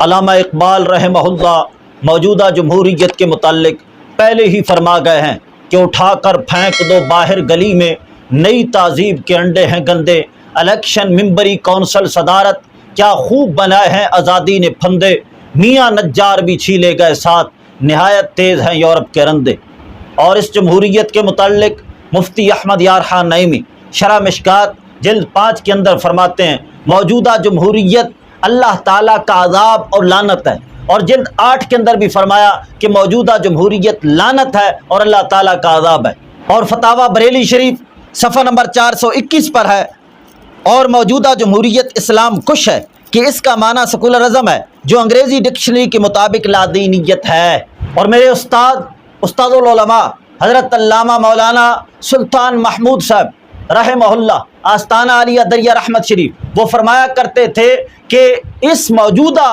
علامہ اقبال رحمہullah موجودہ جمہوریت کے متعلق پہلے ہی فرما گئے ہیں کہ اٹھا کر پھینک دو باہر گلی میں، نئی تہذیب کے انڈے ہیں گندے، الیکشن ممبری کونسل صدارت کیا خوب بنائے ہیں آزادی نے پھندے، میاں نجار بھی چھیلے گئے ساتھ، نہایت تیز ہیں یورپ کے رندے۔ اور اس جمہوریت کے متعلق مفتی احمد یار خان نعیمی شرح مشکات جلد 5 کے اندر فرماتے ہیں موجودہ جمہوریت اللہ تعالیٰ کا عذاب اور لعنت ہے، اور جلد 8 کے اندر بھی فرمایا کہ موجودہ جمہوریت لعنت ہے اور اللہ تعالیٰ کا عذاب ہے۔ اور فتاوی بریلی شریف صفحہ نمبر 421 پر ہے، اور موجودہ جمہوریت اسلام کش ہے کہ اس کا معنی سیکولرزم ہے، جو انگریزی ڈکشنری کے مطابق لادینیت ہے۔ اور میرے استاد العلماء حضرت علامہ مولانا سلطان محمود صاحب رحمہ اللہ آستانہ علیہ دریا رحمت شریف وہ فرمایا کرتے تھے کہ اس موجودہ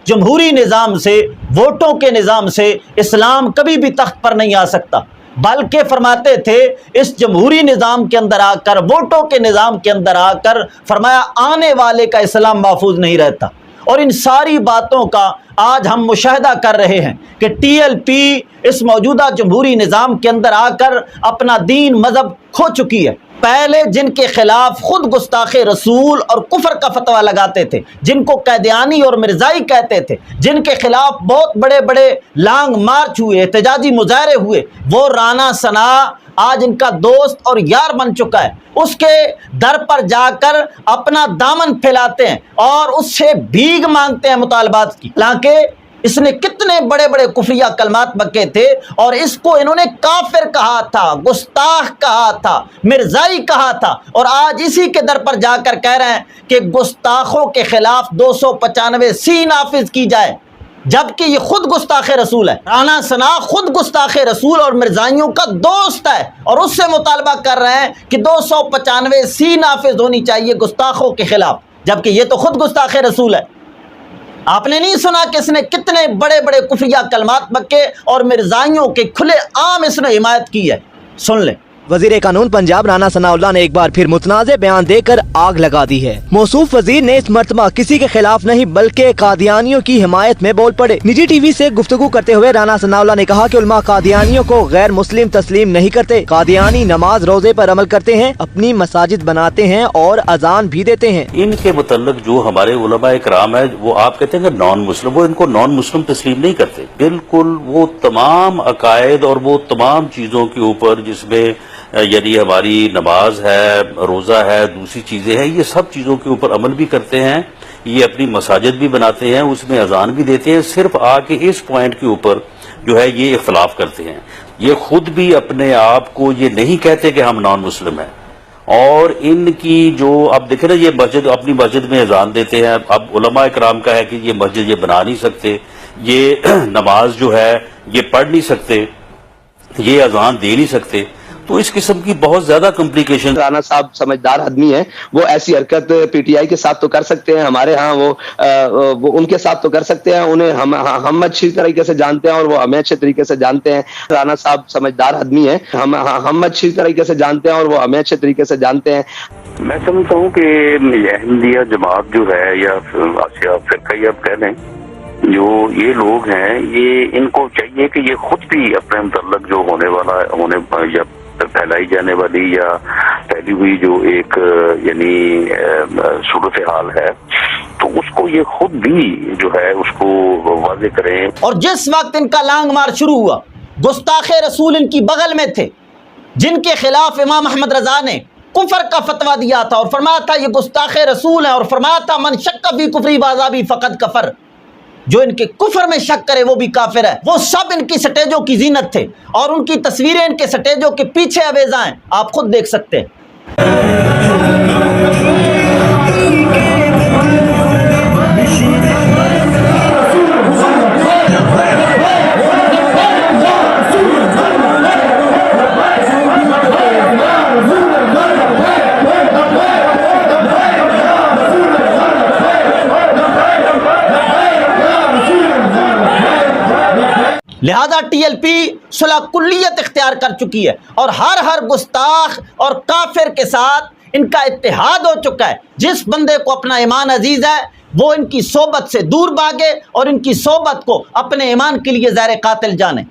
جمہوری نظام سے، ووٹوں کے نظام سے اسلام کبھی بھی تخت پر نہیں آ سکتا، بلکہ فرماتے تھے اس جمہوری نظام کے اندر آ کر، ووٹوں کے نظام کے اندر آ کر فرمایا آنے والے کا اسلام محفوظ نہیں رہتا۔ اور ان ساری باتوں کا آج ہم مشاہدہ کر رہے ہیں کہ ٹی ایل پی اس موجودہ جمہوری نظام کے اندر آ کر اپنا دین مذہب کھو چکی ہے۔ پہلے جن کے خلاف خود گستاخ رسول اور کفر کا فتویٰ لگاتے تھے، جن کو قادیانی اور مرزائی کہتے تھے، جن کے خلاف بہت بڑے بڑے لانگ مارچ ہوئے، احتجاجی مظاہرے ہوئے، وہ رانا ثناء آج ان کا دوست اور یار بن چکا ہے۔ اس کے در پر جا کر اپنا دامن پھیلاتے ہیں اور اس سے بھیک مانگتے ہیں مطالبات کی، حالانکہ اس نے کتنے بڑے بڑے کفریہ کلمات بکے تھے، اور اس کو انہوں نے کافر کہا تھا، گستاخ کہا تھا، مرزائی کہا تھا، اور آج اسی کے در پر جا کر کہہ رہے ہیں کہ گستاخوں کے خلاف 295 نافذ کی جائے، جبکہ یہ خود گستاخ رسول ہے۔ رانا ثناء خود گستاخ رسول اور مرزائیوں کا دوست ہے، اور اس سے مطالبہ کر رہے ہیں کہ 295 نافذ ہونی چاہیے گستاخوں کے خلاف، جبکہ یہ تو خود گستاخ رسول ہے۔ آپ نے نہیں سنا کہ اس نے کتنے بڑے بڑے کفریہ کلمات بکے اور مرزائیوں کے کھلے عام اس نے حمایت کی ہے؟ سن لیں۔ وزیر قانون پنجاب رانا ثناء اللہ نے ایک بار پھر متنازع بیان دے کر آگ لگا دی ہے۔ موصوف وزیر نے اس مرتبہ کسی کے خلاف نہیں بلکہ قادیانیوں کی حمایت میں بول پڑے۔ نجی ٹی وی سے گفتگو کرتے ہوئے رانا ثناء اللہ نے کہا کہ علماء قادیانیوں کو غیر مسلم تسلیم نہیں کرتے، قادیانی نماز روزے پر عمل کرتے ہیں، اپنی مساجد بناتے ہیں اور اذان بھی دیتے ہیں۔ ان کے متعلق جو ہمارے علماء کرام ہے وہ آپ کہتے ہیں کہ نان مسلم، وہ ان کو نان مسلم تسلیم نہیں کرتے، بالکل وہ تمام عقائد اور وہ تمام چیزوں کے اوپر جس میں یعنی ہماری نماز ہے، روزہ ہے، دوسری چیزیں ہیں، یہ سب چیزوں کے اوپر عمل بھی کرتے ہیں، یہ اپنی مساجد بھی بناتے ہیں، اس میں اذان بھی دیتے ہیں، صرف آ کے اس پوائنٹ کے اوپر جو ہے یہ اختلاف کرتے ہیں۔ یہ خود بھی اپنے آپ کو یہ نہیں کہتے کہ ہم نان مسلم ہیں، اور ان کی جو اب دیکھیں نا یہ مسجد اپنی مسجد میں اذان دیتے ہیں، اب علماء کرام کا ہے کہ یہ مسجد یہ بنا نہیں سکتے، یہ نماز جو ہے یہ پڑھ نہیں سکتے، یہ اذان دے نہیں سکتے، تو اس قسم کی بہت زیادہ کمپلیکیشن۔ رانا صاحب سمجھدار آدمی ہیں، وہ ایسی حرکت پی ٹی آئی کے ساتھ تو کر سکتے ہیں، ہمارے ہاں وہ ان کے ساتھ تو کر سکتے ہیں، انہیں ہم اچھی طریقے سے جانتے ہیں اور وہ ہمیں اچھے طریقے سے جانتے ہیں۔ رانا صاحب سمجھدار آدمی ہیں، ہم اچھی طریقے سے جانتے ہیں اور وہ ہمیں اچھے طریقے سے جانتے ہیں۔ میں سمجھتا ہوں کہ احمدیہ جماعت جو ہے یا فرقہ آپ کہہ لیں، جو یہ لوگ ہیں یہ ان کو چاہیے کہ یہ خود بھی اپنے متعلق جو ہونے یا پھیلائی جانے والی یا پھیلی ہوئی جو ایک یعنی صورتحال ہے تو اس کو یہ خود بھی جو ہے اس کو واضح کریں۔ اور جس وقت ان کا لانگ مارچ شروع ہوا، گستاخ رسول ان کی بغل میں تھے، جن کے خلاف امام احمد رضا نے کفر کا فتویٰ دیا تھا اور فرمایا تھا یہ گستاخ رسول ہیں، اور فرمایا تھا من شک فی کفری وعذابی فقد کفر، جو ان کے کفر میں شک کرے وہ بھی کافر ہے۔ وہ سب ان کی سٹیجوں کی زینت تھے، اور ان کی تصویریں ان کے سٹیجوں کے پیچھے اویزاں ہیں، آپ خود دیکھ سکتے ہیں۔ لہذا ٹی ایل پی صلح کلیت اختیار کر چکی ہے، اور ہر گستاخ اور کافر کے ساتھ ان کا اتحاد ہو چکا ہے۔ جس بندے کو اپنا ایمان عزیز ہے وہ ان کی صحبت سے دور بھاگے اور ان کی صحبت کو اپنے ایمان کے لیے زہر قاتل جانے۔